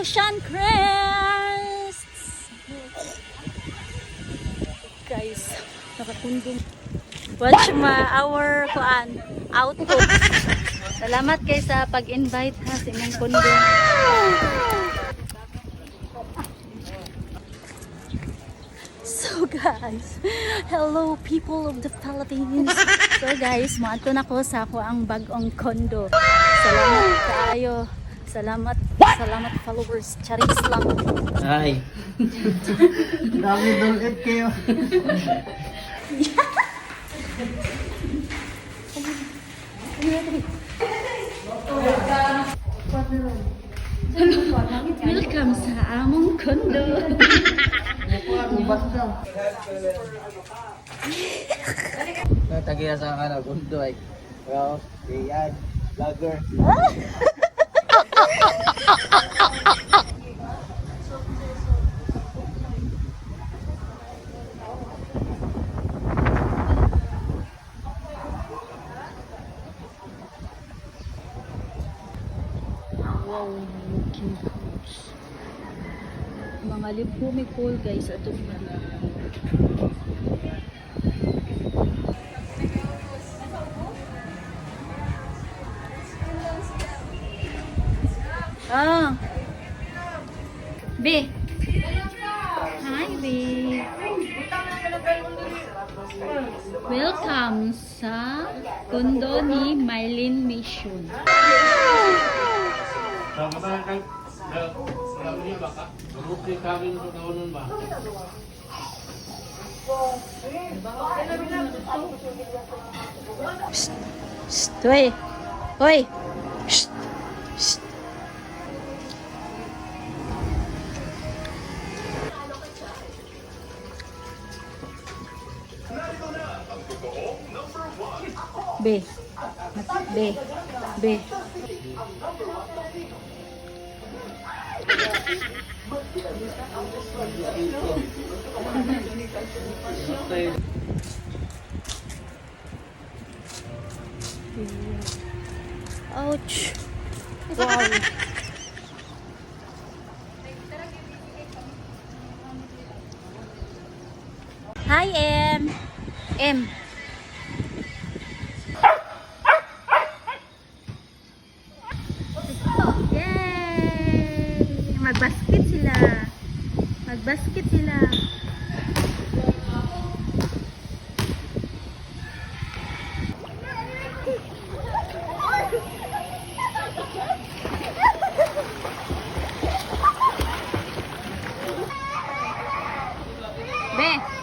Ocean Crests! Guys, nakatundong. Watch our output. Salamat guys sa pag-invite ha sa inyong kundo. So guys, hello people of the Philippines. So guys, maadto na ko sa ako ang bagong kondo. Salamat kaayo. Salamat followers. Charis lang. Ay. Dami doon kayo. Welcome sa among kondo. Tagiya sa kana kundo ay. Wow, yan, vlogger. Wow, looking house. Mga lipumi pool guys ato. Ah. B. Hi, B. Welcome sa kondo ni Mylene Mission. Shh, shh, hoy, hoy, shh, shh. B, B, B. Ouch. Wow. Hi, M. M. Yay! Magbasket sila. Magbasket sila. Be.